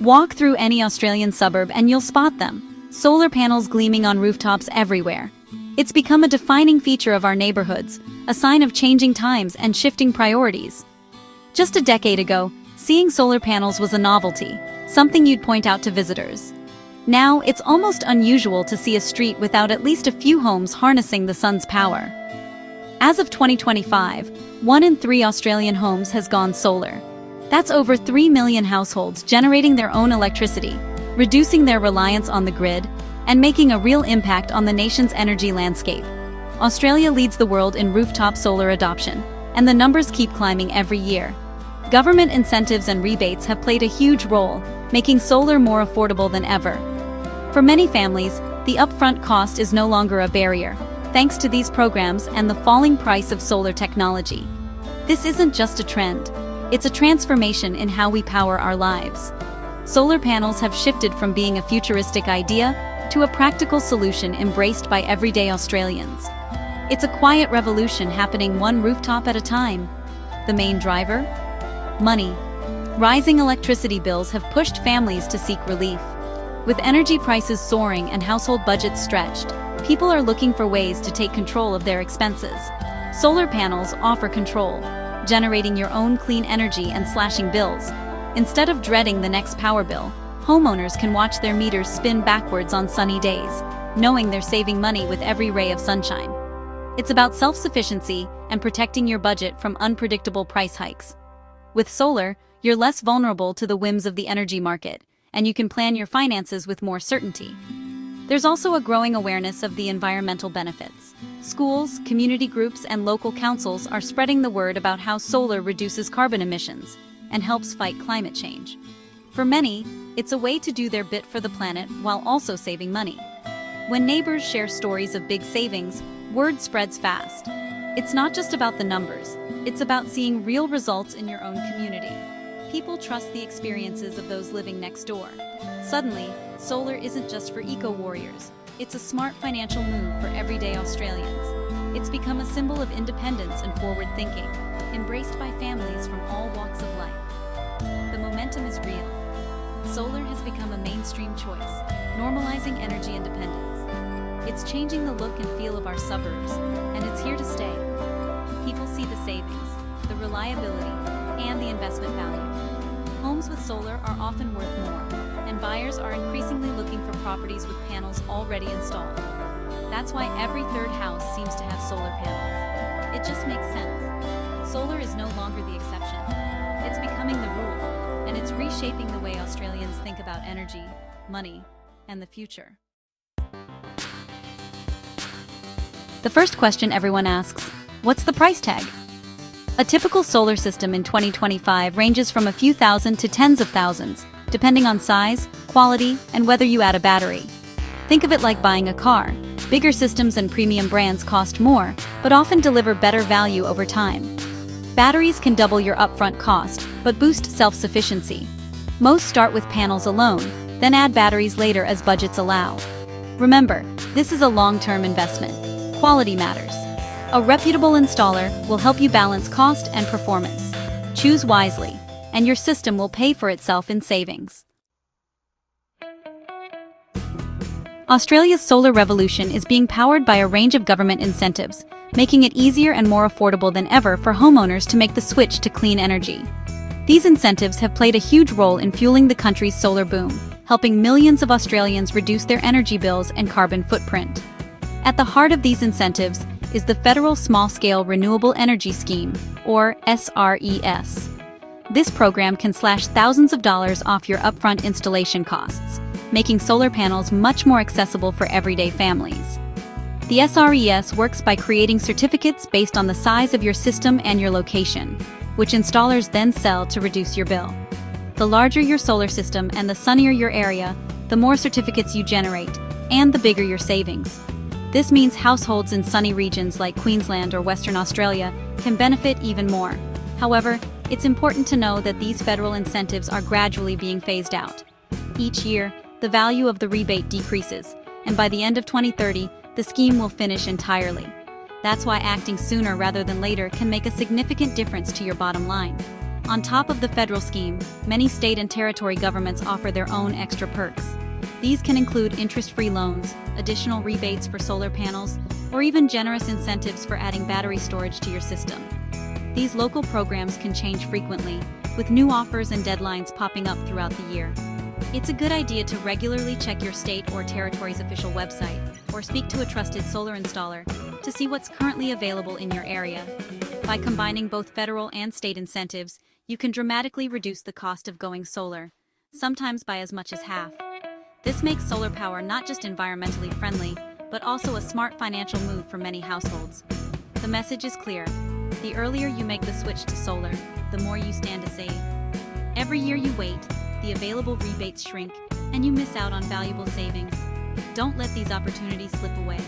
Walk through any Australian suburb and you'll spot them. Solar panels gleaming on rooftops everywhere. It's become a defining feature of our neighborhoods, a sign of changing times and shifting priorities. Just a decade ago, seeing solar panels was a novelty, something you'd point out to visitors. Now, it's almost unusual to see a street without at least a few homes harnessing the sun's power. As of 2025, 1 in 3 Australian homes has gone solar. That's over 3 million households generating their own electricity, reducing their reliance on the grid, and making a real impact on the nation's energy landscape. Australia leads the world in rooftop solar adoption, and the numbers keep climbing every year. Government incentives and rebates have played a huge role, making solar more affordable than ever. For many families, the upfront cost is no longer a barrier, thanks to these programs and the falling price of solar technology. This isn't just a trend, it's a transformation in how we power our lives. Solar panels have shifted from being a futuristic idea to a practical solution embraced by everyday Australians. It's a quiet revolution happening one rooftop at a time. The main driver? Money. Rising electricity bills have pushed families to seek relief. With energy prices soaring and household budgets stretched, people are looking for ways to take control of their expenses. Solar panels offer control, generating your own clean energy and slashing bills. Instead of dreading the next power bill, homeowners can watch their meters spin backwards on sunny days, knowing they're saving money with every ray of sunshine. It's about self-sufficiency and protecting your budget from unpredictable price hikes. With solar, you're less vulnerable to the whims of the energy market, and you can plan your finances with more certainty. There's also a growing awareness of the environmental benefits. Schools, community groups, and local councils are spreading the word about how solar reduces carbon emissions and helps fight climate change. For many, it's a way to do their bit for the planet while also saving money. When neighbors share stories of big savings, word spreads fast. It's not just about the numbers, it's about seeing real results in your own community. People trust the experiences of those living next door. Suddenly, solar isn't just for eco-warriors, it's a smart financial move for everyday Australians. It's become a symbol of independence and forward thinking, embraced by families from all walks of life. The momentum is real. Solar has become a mainstream choice, normalizing energy independence. It's changing the look and feel of our suburbs, and it's here to stay. People see the savings, the reliability, and the investment value. Homes with solar are often worth more, and buyers are increasingly looking for properties with panels already installed. That's why every third house seems to have solar panels. It just makes sense. Solar is no longer the exception. It's becoming the rule, and it's reshaping the way Australians think about energy, money, and the future. The first question everyone asks, what's the price tag? A typical solar system in 2025 ranges from a few thousand to tens of thousands, depending on size, quality, and whether you add a battery. Think of it like buying a car. Bigger systems and premium brands cost more, but often deliver better value over time. Batteries can double your upfront cost, but boost self-sufficiency. Most start with panels alone, then add batteries later as budgets allow. Remember, this is a long-term investment. Quality matters. A reputable installer will help you balance cost and performance. Choose wisely, and your system will pay for itself in savings. Australia's solar revolution is being powered by a range of government incentives, making it easier and more affordable than ever for homeowners to make the switch to clean energy. These incentives have played a huge role in fueling the country's solar boom, helping millions of Australians reduce their energy bills and carbon footprint. At the heart of these incentives is the Federal Small-Scale Renewable Energy Scheme, or SRES. This program can slash thousands of dollars off your upfront installation costs, making solar panels much more accessible for everyday families. The SRES works by creating certificates based on the size of your system and your location, which installers then sell to reduce your bill. The larger your solar system and the sunnier your area, the more certificates you generate, and the bigger your savings. This means households in sunny regions like Queensland or Western Australia can benefit even more. However, it's important to know that these federal incentives are gradually being phased out. Each year, the value of the rebate decreases, and by the end of 2030, the scheme will finish entirely. That's why acting sooner rather than later can make a significant difference to your bottom line. On top of the federal scheme, many state and territory governments offer their own extra perks. These can include interest-free loans, additional rebates for solar panels, or even generous incentives for adding battery storage to your system. These local programs can change frequently, with new offers and deadlines popping up throughout the year. It's a good idea to regularly check your state or territory's official website, or speak to a trusted solar installer to see what's currently available in your area. By combining both federal and state incentives, you can dramatically reduce the cost of going solar, sometimes by as much as half. This makes solar power not just environmentally friendly, but also a smart financial move for many households. The message is clear. The earlier you make the switch to solar, the more you stand to save. Every year you wait, the available rebates shrink, and you miss out on valuable savings. Don't let these opportunities slip away.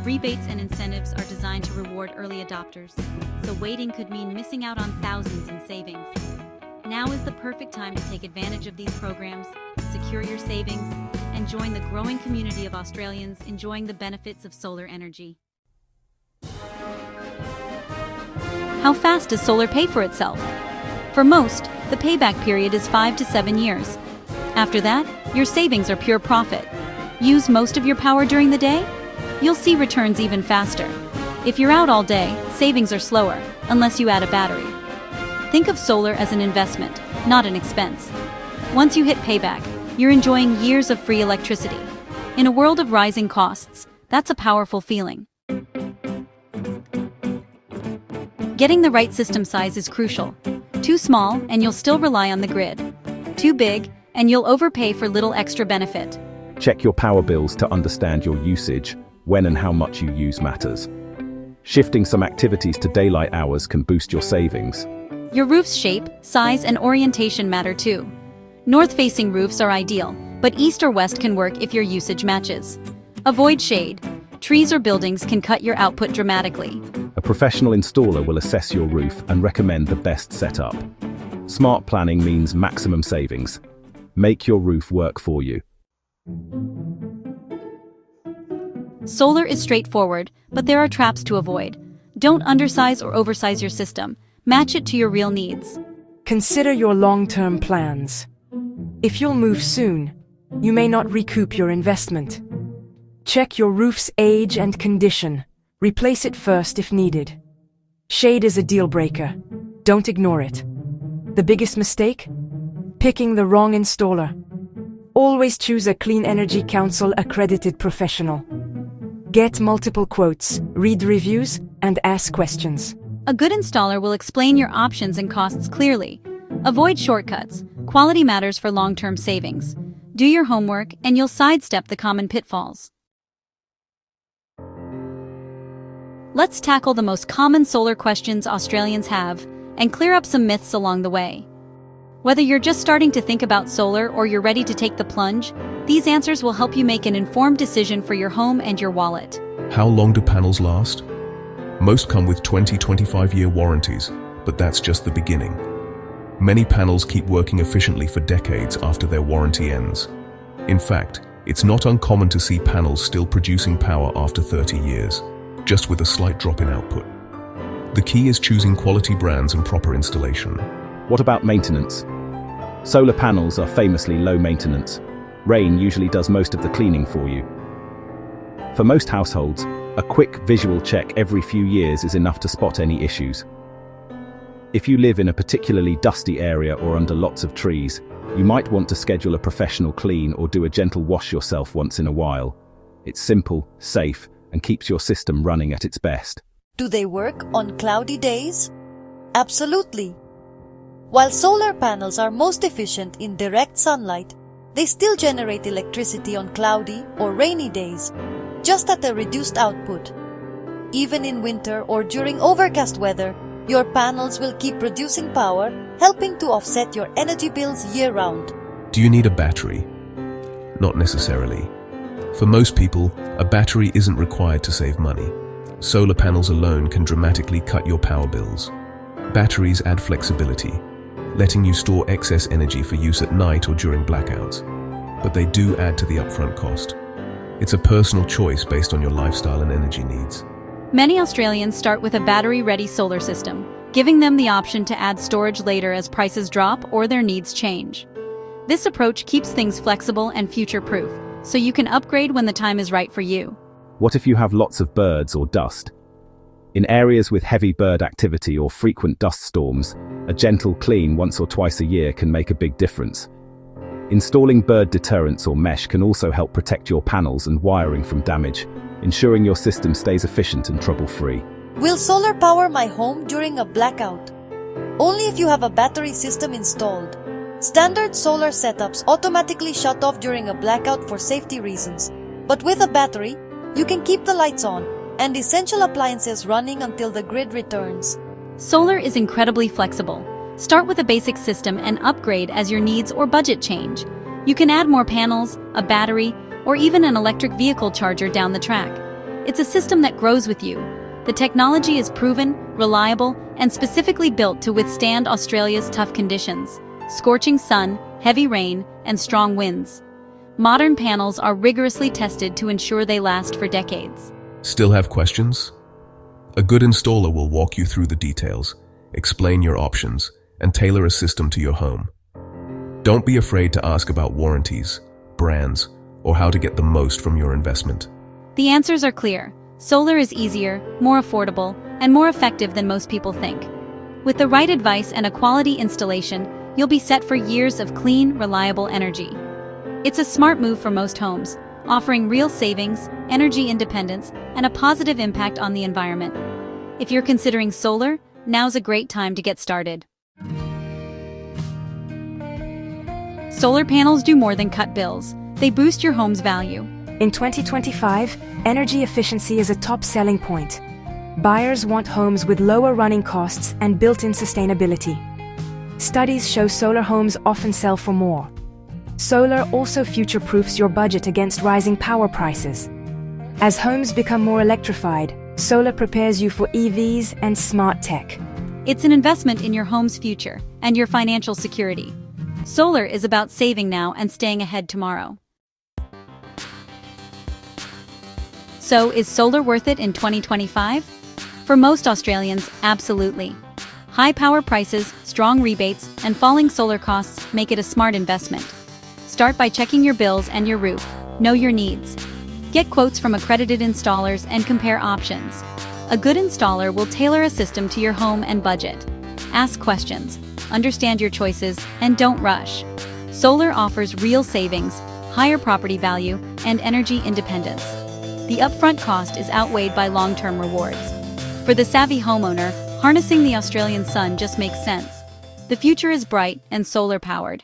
Rebates and incentives are designed to reward early adopters, so waiting could mean missing out on thousands in savings. Now is the perfect time to take advantage of these programs, secure your savings, and join the growing community of Australians enjoying the benefits of solar energy. How fast does solar pay for itself? For most, the payback period is 5 to 7 years. After that, your savings are pure profit. Use most of your power during the day? You'll see returns even faster. If you're out all day, savings are slower, unless you add a battery. Think of solar as an investment, not an expense. Once you hit payback, you're enjoying years of free electricity. In a world of rising costs, that's a powerful feeling. Getting the right system size is crucial. Too small, and you'll still rely on the grid. Too big, and you'll overpay for little extra benefit. Check your power bills to understand your usage. When and how much you use matters. Shifting some activities to daylight hours can boost your savings. Your roof's shape, size, and orientation matter too. North-facing roofs are ideal, but east or west can work if your usage matches. Avoid shade. Trees or buildings can cut your output dramatically. A professional installer will assess your roof and recommend the best setup. Smart planning means maximum savings. Make your roof work for you. Solar is straightforward, but there are traps to avoid. Don't undersize or oversize your system. Match it to your real needs. Consider your long-term plans. If you'll move soon, you may not recoup your investment. Check your roof's age and condition. Replace it first if needed. Shade is a deal breaker. Don't ignore it. The biggest mistake? Picking the wrong installer. Always choose a Clean Energy Council accredited professional. Get multiple quotes, read reviews, and ask questions. A good installer will explain your options and costs clearly. Avoid shortcuts. Quality matters for long-term savings. Do your homework, and you'll sidestep the common pitfalls. Let's tackle the most common solar questions Australians have and clear up some myths along the way. Whether you're just starting to think about solar or you're ready to take the plunge, these answers will help you make an informed decision for your home and your wallet. How long do panels last? Most come with 20-25-year warranties, but that's just the beginning. Many panels keep working efficiently for decades after their warranty ends. In fact, it's not uncommon to see panels still producing power after 30 years, just with a slight drop in output. The key is choosing quality brands and proper installation. What about maintenance? Solar panels are famously low maintenance. Rain usually does most of the cleaning for you. For most households, a quick visual check every few years is enough to spot any issues. If you live in a particularly dusty area or under lots of trees, you might want to schedule a professional clean or do a gentle wash yourself once in a while. It's simple, safe, and keeps your system running at its best. Do they work on cloudy days? Absolutely. While solar panels are most efficient in direct sunlight, they still generate electricity on cloudy or rainy days, just at a reduced output. Even in winter or during overcast weather, your panels will keep producing power, helping to offset your energy bills year-round. Do you need a battery? Not necessarily. For most people, a battery isn't required to save money. Solar panels alone can dramatically cut your power bills. Batteries add flexibility, letting you store excess energy for use at night or during blackouts. But they do add to the upfront cost. It's a personal choice based on your lifestyle and energy needs. Many Australians start with a battery-ready solar system, giving them the option to add storage later as prices drop or their needs change. This approach keeps things flexible and future-proof, so you can upgrade when the time is right for you. What if you have lots of birds or dust? In areas with heavy bird activity or frequent dust storms, a gentle clean once or twice a year can make a big difference. Installing bird deterrents or mesh can also help protect your panels and wiring from damage, ensuring your system stays efficient and trouble-free. Will solar power my home during a blackout? Only if you have a battery system installed. Standard solar setups automatically shut off during a blackout for safety reasons. But with a battery, you can keep the lights on and essential appliances running until the grid returns. Solar is incredibly flexible. Start with a basic system and upgrade as your needs or budget change. You can add more panels, a battery, or even an electric vehicle charger down the track. It's a system that grows with you. The technology is proven, reliable, and specifically built to withstand Australia's tough conditions: scorching sun, heavy rain, and strong winds. Modern panels are rigorously tested to ensure they last for decades. Still have questions? A good installer will walk you through the details, explain your options, and tailor a system to your home. Don't be afraid to ask about warranties, brands, or how to get the most from your investment. The answers are clear. Solar is easier, more affordable, and more effective than most people think. With the right advice and a quality installation, you'll be set for years of clean, reliable energy. It's a smart move for most homes, offering real savings, energy independence, and a positive impact on the environment. If you're considering solar, now's a great time to get started. Solar panels do more than cut bills. They boost your home's value. In 2025, energy efficiency is a top selling point. Buyers want homes with lower running costs and built-in sustainability. Studies show solar homes often sell for more. Solar also future-proofs your budget against rising power prices. As homes become more electrified, solar prepares you for EVs and smart tech. It's an investment in your home's future and your financial security. Solar is about saving now and staying ahead tomorrow. So, is solar worth it in 2025? For most Australians, absolutely. High power prices, strong rebates, and falling solar costs make it a smart investment. Start by checking your bills and your roof. Know your needs. Get quotes from accredited installers and compare options. A good installer will tailor a system to your home and budget. Ask questions, understand your choices, and don't rush. Solar offers real savings, higher property value, and energy independence. The upfront cost is outweighed by long-term rewards. For the savvy homeowner, harnessing the Australian sun just makes sense. The future is bright and solar-powered.